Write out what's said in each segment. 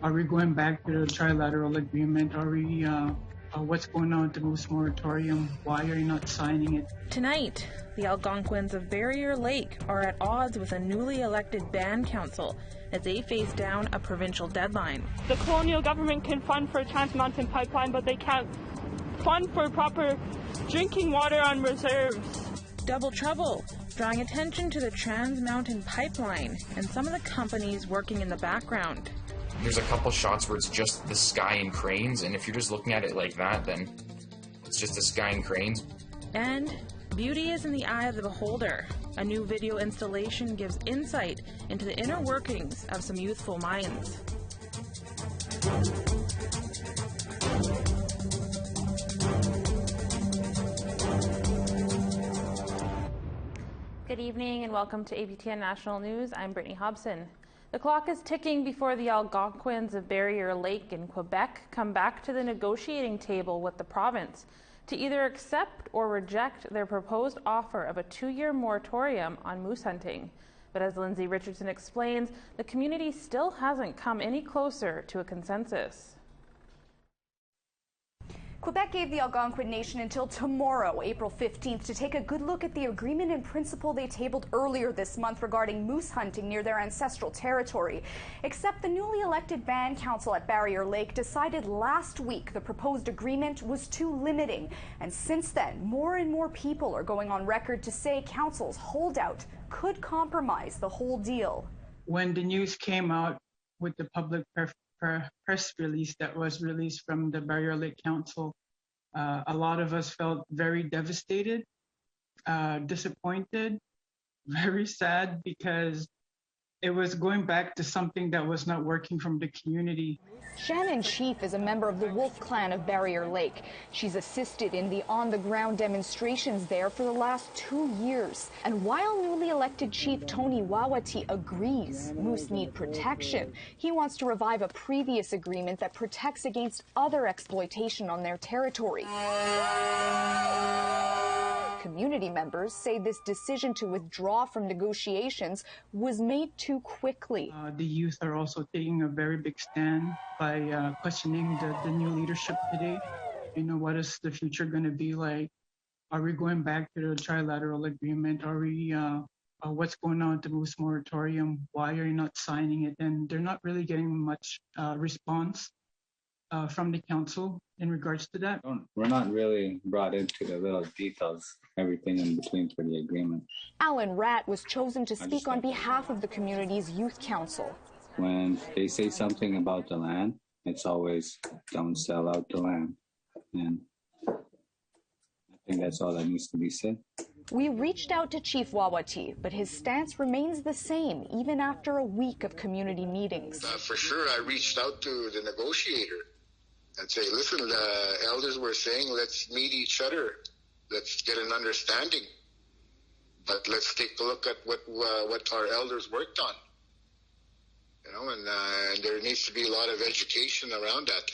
Are we going back to the trilateral agreement? Are we, what's going on with the Moose moratorium? Why are you not signing it? Tonight, the Algonquins of Barriere Lake are at odds with a newly elected band council as they face down a provincial deadline. The colonial government can fund for a Trans Mountain pipeline, but they can't fund for proper drinking water on reserves. Double trouble, drawing attention to the Trans Mountain pipeline and some of the companies working in the background. There's a couple shots where it's just the sky and cranes, and if you're just looking at it like that, then it's just the sky and cranes. And beauty is in the eye of the beholder. A new video installation gives insight into the inner workings of some youthful minds. Good evening and welcome to APTN National News. I'm Brittany Hobson. The clock is ticking before the Algonquins of Barriere Lake in Quebec come back to the negotiating table with the province to either accept or reject their proposed offer of a 2-year moratorium on moose hunting. But as Lindsay Richardson explains, the community still hasn't come any closer to a consensus. Quebec gave the Algonquin Nation until tomorrow, April 15th, to take a good look at the agreement in principle they tabled earlier this month regarding moose hunting near their ancestral territory. Except the newly elected band council at Barriere Lake decided last week the proposed agreement was too limiting. And since then, more and more people are going on record to say council's holdout could compromise the whole deal. When the news came out with the public press release that was released from the Barriere Lake Council, a lot of us felt very devastated, disappointed, very sad, because it was going back to something that was not working from the community. Shannon Chief is a member of the Wolf Clan of Barriere Lake. She's assisted in the on-the-ground demonstrations there for the last 2 years. And while newly elected Chief Tony Wawati agrees moose need protection, he wants to revive a previous agreement that protects against other exploitation on their territory. Community members say this decision to withdraw from negotiations was made too quickly. The youth are also taking a very big stand by questioning the new leadership today. You know, what is the future going to be like? Are we going back to the trilateral agreement? Are we, what's going on with the moose moratorium? Why are you not signing it? And they're not really getting much response from the council in regards to that. We're not really brought into the little details, everything in between for the agreement. Alan Ratt was chosen to speak on behalf of the community's youth council. When they say something about the land, it's always don't sell out the land. And I think that's all that needs to be said. We reached out to Chief Wawati, but his stance remains the same, even after a week of community meetings. For sure, I reached out to the negotiator and say, listen, the elders were saying, let's meet each other. Let's get an understanding. But let's take a look at what our elders worked on. You know, and there needs to be a lot of education around that.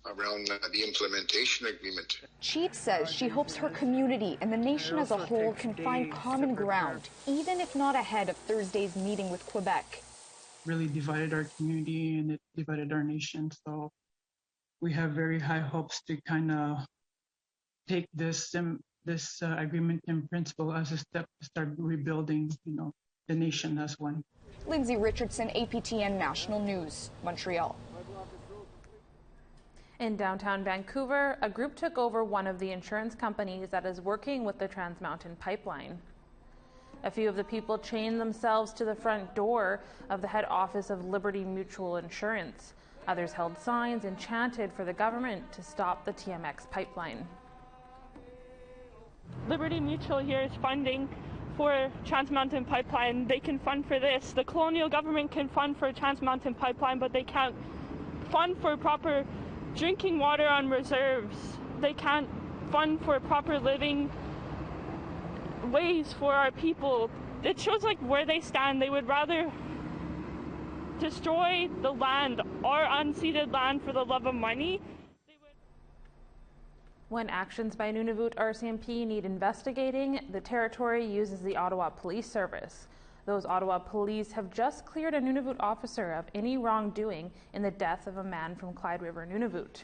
Around the implementation agreement. Chief says she hopes her community and the nation as a whole can find common ground, even if not ahead of Thursday's meeting with Quebec. Really divided our community and it divided our nation. So we have very high hopes to kind of take this agreement in principle as a step to start rebuilding, you know, the nation as one. Lindsay Richardson, APTN National News, Montreal. In downtown Vancouver, a group took over one of the insurance companies that is working with the Trans Mountain pipeline. A few of the people chained themselves to the front door of the head office of Liberty Mutual Insurance. Others held signs and chanted for the government to stop the TMX pipeline. Liberty Mutual here is funding for Trans Mountain pipeline. They can fund for this. The colonial government can fund for a Trans Mountain pipeline, but they can't fund for proper drinking water on reserves. They can't fund for proper living ways for our people. It shows like where they stand. They would rather destroy the land, our unceded land, for the love of money. When actions by Nunavut RCMP need investigating, the territory uses the Ottawa Police Service. Those Ottawa police have just cleared a Nunavut officer of any wrongdoing in the death of a man from Clyde River, Nunavut.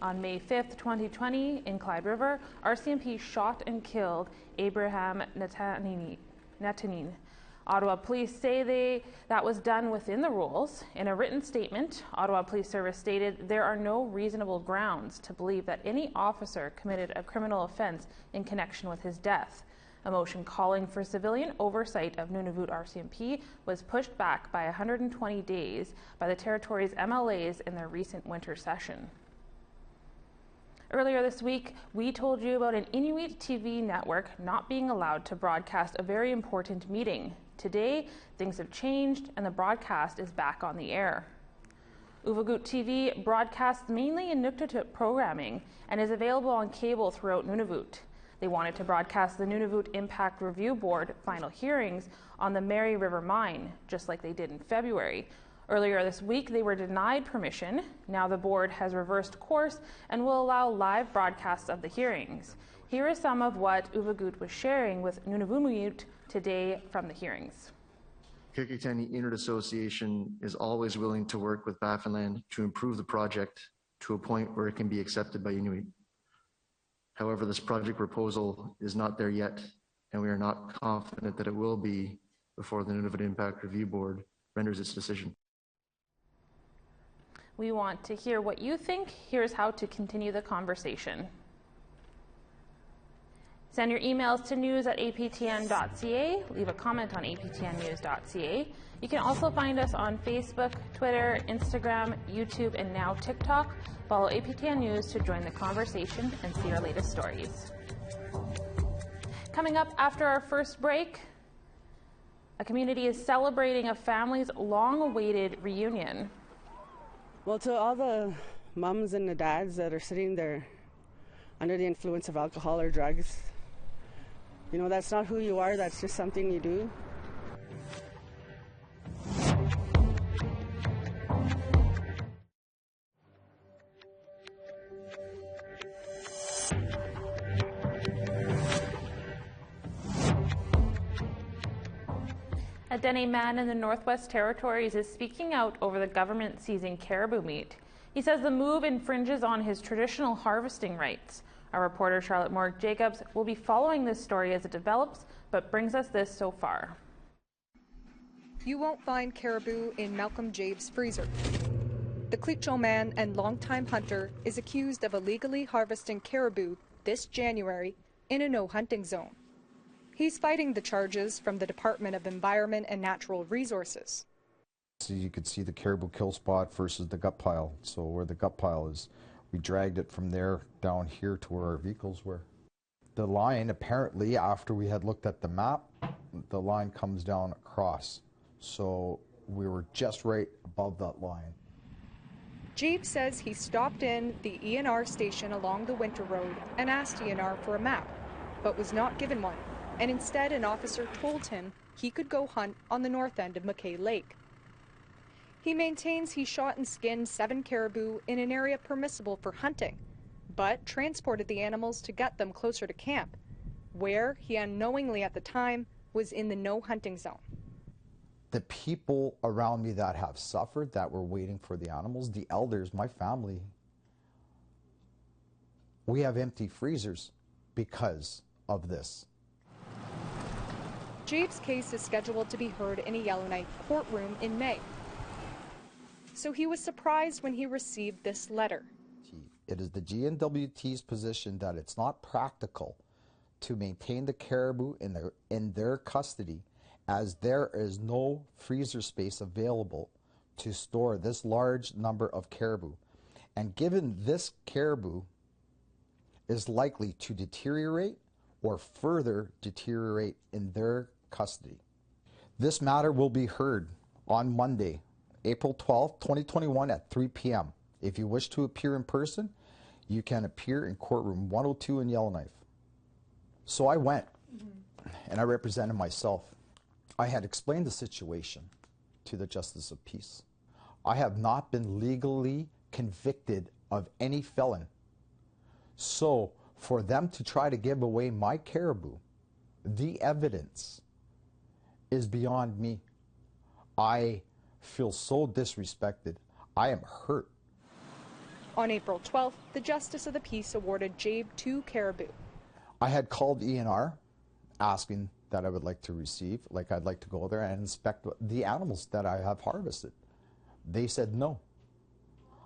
On May 5th, 2020, in Clyde River, RCMP shot and killed Abraham Natanin. Ottawa police say that was done within the rules. In a written statement, Ottawa Police Service stated there are no reasonable grounds to believe that any officer committed a criminal offence in connection with his death. A motion calling for civilian oversight of Nunavut RCMP was pushed back by 120 days by the territory's MLAs in their recent winter session. Earlier this week, we told you about an Inuit TV network not being allowed to broadcast a very important meeting. Today, things have changed and the broadcast is back on the air. Uvagut TV broadcasts mainly Inuktitut programming and is available on cable throughout Nunavut. They wanted to broadcast the Nunavut Impact Review Board final hearings on the Mary River mine, just like they did in February. Earlier this week, they were denied permission. Now the board has reversed course and will allow live broadcasts of the hearings. Here is some of what Uvagut was sharing with Nunavumuyut today from the hearings. Kikitani Inuit Association is always willing to work with Baffinland to improve the project to a point where it can be accepted by Inuit. However, this project proposal is not there yet, and we are not confident that it will be before the Nunavut Impact Review Board renders its decision. We want to hear what you think. Here's how to continue the conversation. Send your emails to news@aptn.ca. Leave a comment on aptnnews.ca. You can also find us on Facebook, Twitter, Instagram, YouTube, and now TikTok. Follow APTN News to join the conversation and see our latest stories. Coming up after our first break, a community is celebrating a family's long-awaited reunion. Well, to all the mums and the dads that are sitting there under the influence of alcohol or drugs, you know, that's not who you are, that's just something you do. A Dene man in the Northwest Territories is speaking out over the government seizing caribou meat. He says the move infringes on his traditional harvesting rights. Our reporter Charlotte Morg-Jacobs will be following this story as it develops, but brings us this so far. You won't find caribou in Malcolm Jabe's freezer. The Cleacho man and longtime hunter is accused of illegally harvesting caribou this January in a no-hunting zone. He's fighting the charges from the Department of Environment and Natural Resources. So you could see the caribou kill spot versus the gut pile. So where the gut pile is, we dragged it from there down here to where our vehicles were. The line, apparently, after we had looked at the map, the line comes down across. So we were just right above that line. Jabe says he stopped in the ENR station along the Winter Road and asked ENR for a map, but was not given one. And instead an officer told him he could go hunt on the north end of McKay Lake. He maintains he shot and skinned 7 caribou in an area permissible for hunting, but transported the animals to get them closer to camp, where he unknowingly at the time was in the no hunting zone. The people around me that have suffered, that were waiting for the animals, the elders, my family, we have empty freezers because of this. Jabe's case is scheduled to be heard in a Yellowknife courtroom in May. So he was surprised when he received this letter. It is the GNWT's position that it's not practical to maintain the caribou in their custody, as there is no freezer space available to store this large number of caribou. And given this caribou is likely to deteriorate or further deteriorate in their custody. This matter will be heard on Monday, April 12th, 2021 at 3 p.m. If you wish to appear in person, you can appear in courtroom 102 in Yellowknife. So I went and I represented myself. I had explained the situation to the Justice of Peace. I have not been legally convicted of any felon. So for them to try to give away my caribou, the evidence is beyond me. I feel so disrespected. I am hurt. On April 12th, the Justice of the Peace awarded Jabe 2 caribou. I had called ENR asking that I would like to receive, like I'd like to go there and inspect the animals that I have harvested. They said no.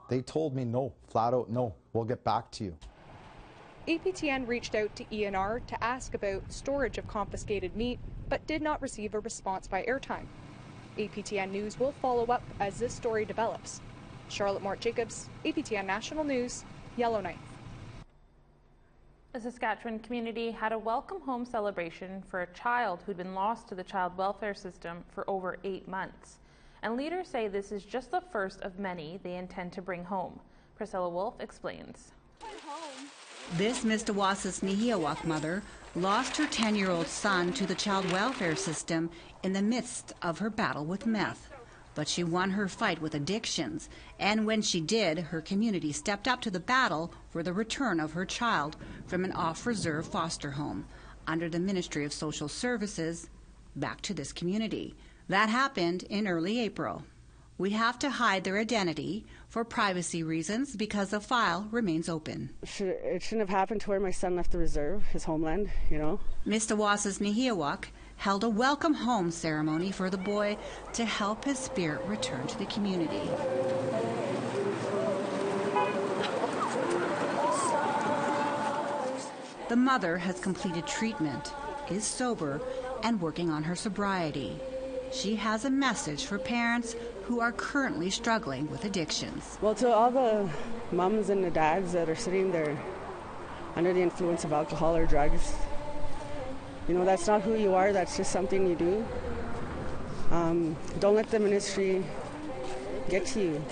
They told me no, flat out no, we'll get back to you. APTN reached out to ENR to ask about storage of confiscated meat, but did not receive a response by airtime. APTN News will follow up as this story develops. Charlotte Mort-Jacobs, APTN National News, Yellowknife. The Saskatchewan community had a welcome home celebration for a child who'd been lost to the child welfare system for over 8 months. And leaders say this is just the first of many they intend to bring home. Priscilla Wolf explains. This Mistawasas Nihiawak mother lost her 10-year-old son to the child welfare system in the midst of her battle with meth. But she won her fight with addictions, and when she did, her community stepped up to the battle for the return of her child from an off-reserve foster home under the Ministry of Social Services back to this community. That happened in early April. We have to hide their identity for privacy reasons because the file remains open. It shouldn't have happened to where my son left the reserve, his homeland, you know. Mistawasas Nihiawak held a welcome home ceremony for the boy to help his spirit return to the community. The mother has completed treatment, is sober, and working on her sobriety. She has a message for parents who are currently struggling with addictions. Well, to all the mums and the dads that are sitting there under the influence of alcohol or drugs, you know, that's not who you are, that's just something you do. Don't let the ministry get to you.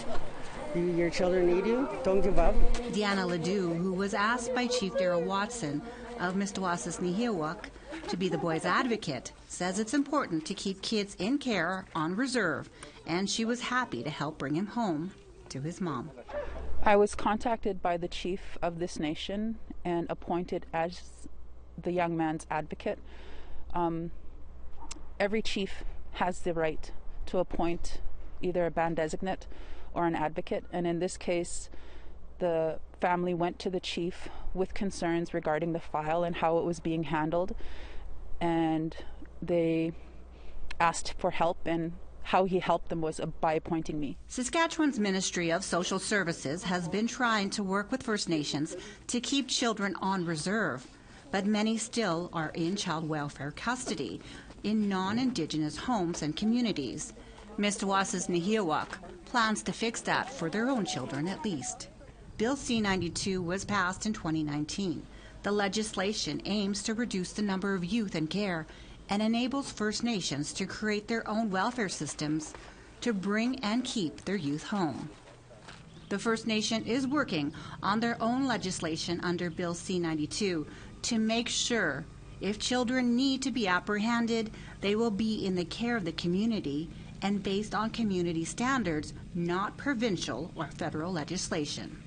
Your children need you, don't give up. Deanna Ledoux, who was asked by Chief Darrell Watson of Mistawasas Nihiawak to be the boy's advocate, says it's important to keep kids in care on reserve, and she was happy to help bring him home to his mom. I was contacted by the chief of this nation and appointed as the young man's advocate. Every chief has the right to appoint either a band designate or an advocate, and in this case the family went to the chief with concerns regarding the file and how it was being handled, and they asked for help, and how he helped them was by appointing me. Saskatchewan's Ministry of Social Services has been trying to work with First Nations to keep children on reserve, but many still are in child welfare custody in non-Indigenous homes and communities. Mistawasas Nihiawak plans to fix that for their own children at least. Bill C-92 was passed in 2019. The legislation aims to reduce the number of youth in care and enables First Nations to create their own welfare systems to bring and keep their youth home. The First Nation is working on their own legislation under Bill C-92 to make sure if children need to be apprehended, they will be in the care of the community and based on community standards, not provincial or federal legislation.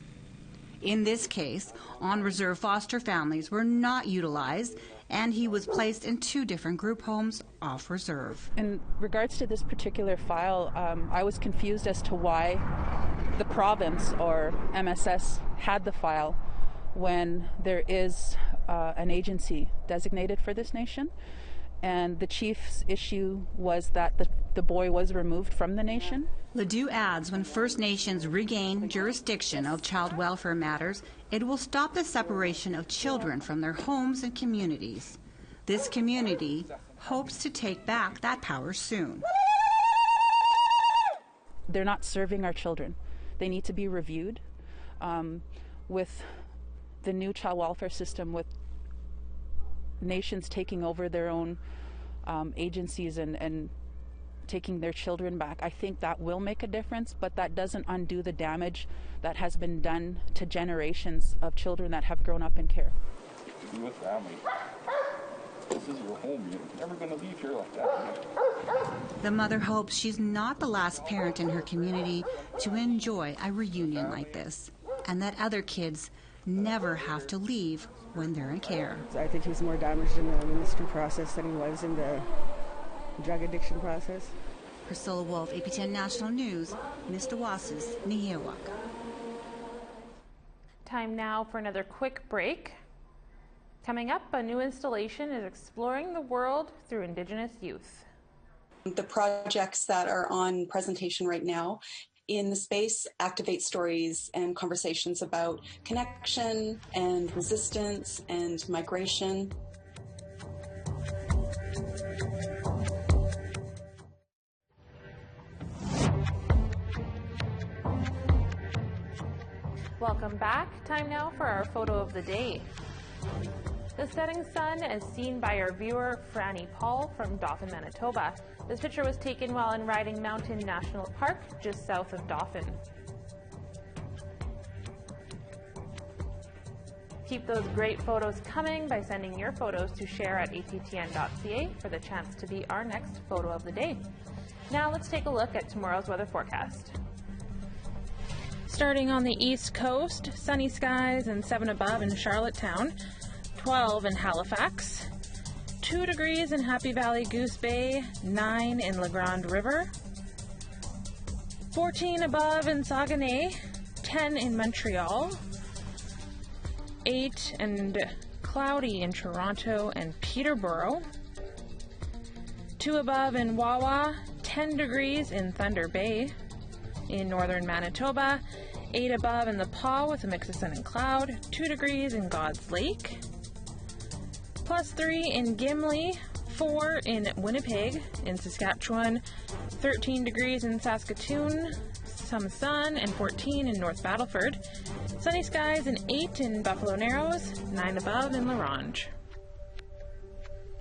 In this case, on-reserve foster families were not utilized, and he was placed in 2 different group homes off reserve. In regards to this particular file, I was confused as to why the province or MSS had the file when there is an agency designated for this nation. And the chief's issue was that the boy was removed from the nation. Ledoux adds when First Nations regain jurisdiction of child welfare matters, it will stop the separation of children from their homes and communities. This community hopes to take back that power soon. They're not serving our children. They need to be reviewed. With the new child welfare system, with nations taking over their own agencies and taking their children back, I think that will make a difference, but that doesn't undo the damage that has been done to generations of children that have grown up in care. You're with family. This is your home. You're never going to leave here like that. The mother hopes she's not the last parent in her community to enjoy a reunion like this, and that other kids never have to leave when they're in care. I think he was more damaged in the ministry process than he was in the drug addiction process. Priscilla Wolf, APTN National News, Mr. Wasis, Nihirwak. Time now for another quick break. Coming up, a new installation is exploring the world through Indigenous youth. The projects that are on presentation right now in the space activate stories and conversations about connection and resistance and migration. Welcome back. Time now for our photo of the day. The setting sun as seen by our viewer Franny Paul from Dauphin, Manitoba. This picture was taken while in Riding Mountain National Park just south of Dauphin. Keep those great photos coming by sending your photos to share@aptn.ca for the chance to be our next photo of the day. Now let's take a look at tomorrow's weather forecast. Starting on the east coast, sunny skies and 7 above in Charlottetown, 12 in Halifax, 2 degrees in Happy Valley Goose Bay, 9 in La Grande River, 14 above in Saguenay, 10 in Montreal, 8 and cloudy in Toronto and Peterborough, 2 above in Wawa, 10 degrees in Thunder Bay. In northern Manitoba, 8 above in the Paw with a mix of sun and cloud, 2 degrees in God's Lake, +3 in Gimli, 4 in Winnipeg. In Saskatchewan, 13 degrees in Saskatoon, some sun, and 14 in North Battleford. Sunny skies and 8 in Buffalo Narrows, 9 above in La Ronge.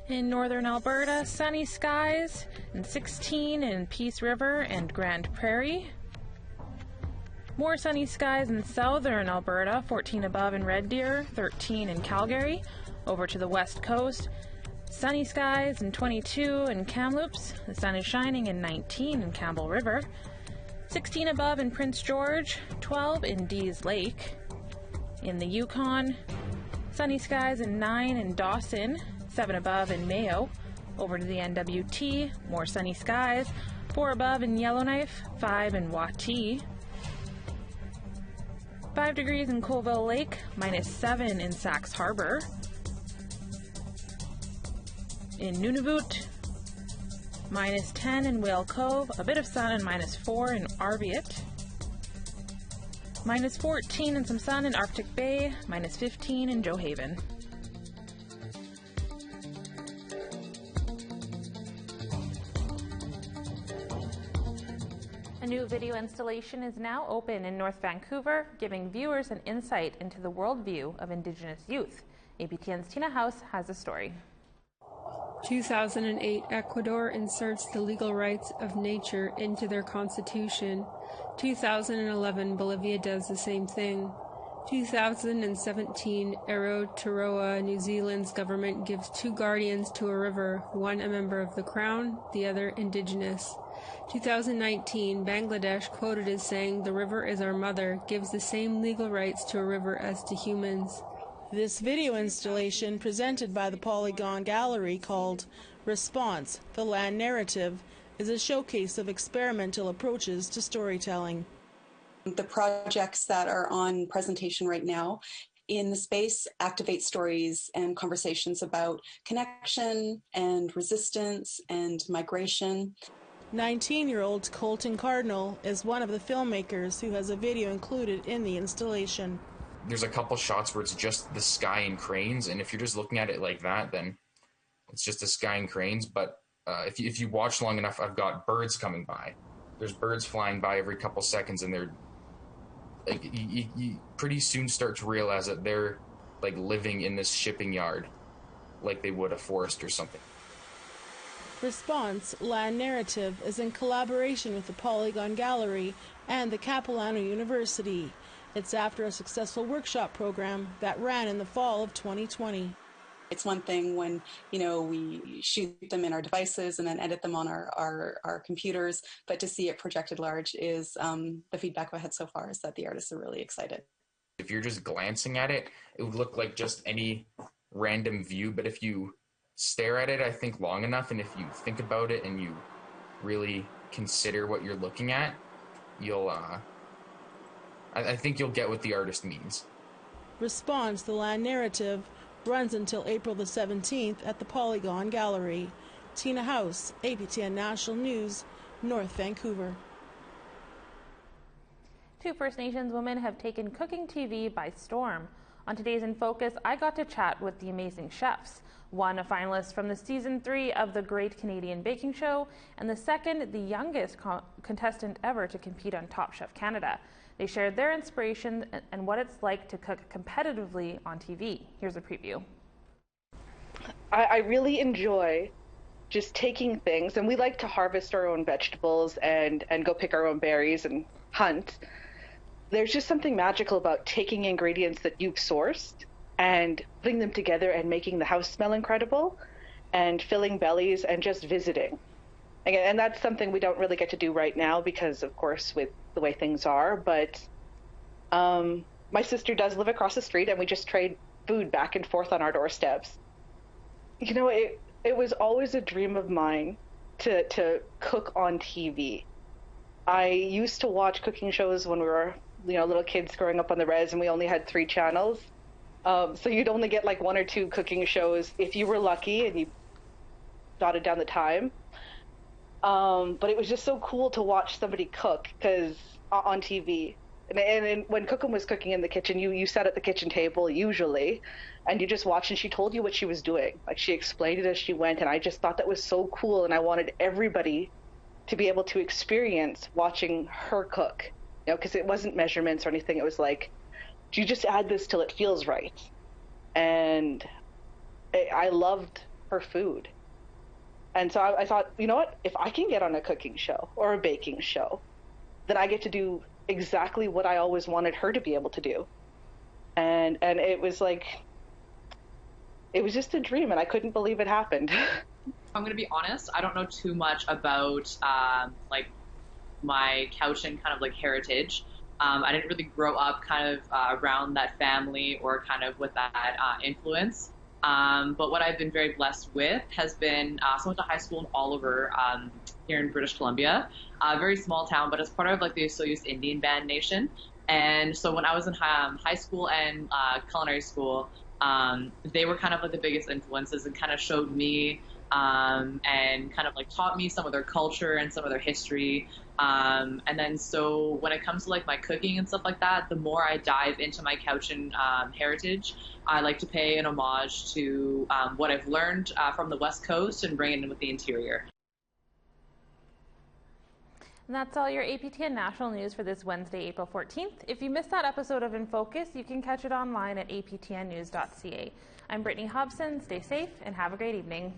In northern Alberta, sunny skies and 16 in Peace River and Grand Prairie. More sunny skies in southern Alberta, 14 above in Red Deer, 13 in Calgary. Over to the west coast, sunny skies and 22 in Kamloops. The sun is shining and 19 in Campbell River. 16 above in Prince George, 12 in Dease Lake. In the Yukon, sunny skies and 9 in Dawson, 7 above in Mayo. Over to the NWT, more sunny skies, 4 above in Yellowknife, 5 in Wati. 5 degrees in Colville Lake, -7 in Saxe Harbor. In Nunavut, -10 in Whale Cove, a bit of sun and -4 in Arviat. -14 and some sun in Arctic Bay, -15 in Johaven. A new video installation is now open in North Vancouver, giving viewers an insight into the worldview of Indigenous youth. APTN's Tina House has a story. 2008, Ecuador inserts the legal rights of nature into their constitution. 2011, Bolivia does the same thing. 2017, Aotearoa, New Zealand's government gives 2 guardians to a river, one a member of the Crown, the other Indigenous. 2019, Bangladesh, quoted as saying, "The river is our mother," gives the same legal rights to a river as to humans. This video installation presented by the Polygon Gallery called Response, the Land Narrative, is a showcase of experimental approaches to storytelling. The projects that are on presentation right now in the space activate stories and conversations about connection and resistance and migration. 19-year-old Colton Cardinal is one of the filmmakers who has a video included in the installation. There's a couple shots where it's just the sky and cranes, and if you're just looking at it like that, then it's just the sky and cranes. But if you watch long enough, I've got birds coming by. There's birds flying by every couple seconds, and they're like, you pretty soon start to realize that they're like living in this shipping yard like they would a forest or something. Response, Land Narrative is in collaboration with the Polygon Gallery and the Capilano University. It's after a successful workshop program that ran in the fall of 2020. It's one thing when, we shoot them in our devices and then edit them on our computers, but to see it projected large is, the feedback I've had so far is that the artists are really excited. If you're just glancing at it, it would look like just any random view, but if you stare at it, I think, long enough, and if you think about it and you really consider what you're looking at, you'll, I think you'll get what the artist means. Response to the Land Narrative runs until April the 17th at the Polygon Gallery. Tina House, APTN National News, North Vancouver. 2 First Nations women have taken cooking TV by storm. On today's In Focus, I got to chat with the amazing chefs. One, a finalist from the Season 3 of the Great Canadian Baking Show, and the second, the youngest contestant ever to compete on Top Chef Canada. They shared their inspiration and what it's like to cook competitively on TV. Here's a preview. I really enjoy just taking things, and we like to harvest our own vegetables and go pick our own berries and hunt. There's just something magical about taking ingredients that you've sourced and putting them together and making the house smell incredible and filling bellies and just visiting. And that's something we don't really get to do right now because, of course, with the way things are. But my sister does live across the street, and we just trade food back and forth on our doorsteps. You know, it was always a dream of mine to cook on TV. I used to watch cooking shows when we were, little kids growing up on the res, and we only had 3 channels. So you'd only get like 1 or 2 cooking shows if you were lucky and you jotted down the time. But it was just so cool to watch somebody cook on TV. And when Cookum was cooking in the kitchen, you sat at the kitchen table usually, and you just watched, and she told you what she was doing. Like, she explained it as she went, and I just thought that was so cool, and I wanted everybody to be able to experience watching her cook. Because it wasn't measurements or anything. It was like, you just add this till it feels right. And I loved her food. And so I thought, you know what? If I can get on a cooking show or a baking show, then I get to do exactly what I always wanted her to be able to do. And it was like, it was just a dream, and I couldn't believe it happened. I'm going to be honest, I don't know too much about my Cowichan kind of heritage. I didn't really grow up kind of around that family or kind of with that influence. But what I've been very blessed with has been, so I went to high school in Oliver here in British Columbia, a very small town, but it's part of the Osoyoos Indian Band Nation. And so when I was in high school and culinary school, they were kind of the biggest influences and kind of showed me and kind of taught me some of their culture and some of their history. And then so when it comes to my cooking and stuff like that, the more I dive into my Cowichan heritage, I like to pay an homage to what I've learned from the West Coast and bring it in with the interior. And that's all your APTN National News for this Wednesday, April 14th. If you missed that episode of In Focus, you can catch it online at aptnnews.ca. I'm Brittany Hobson. Stay safe and have a great evening.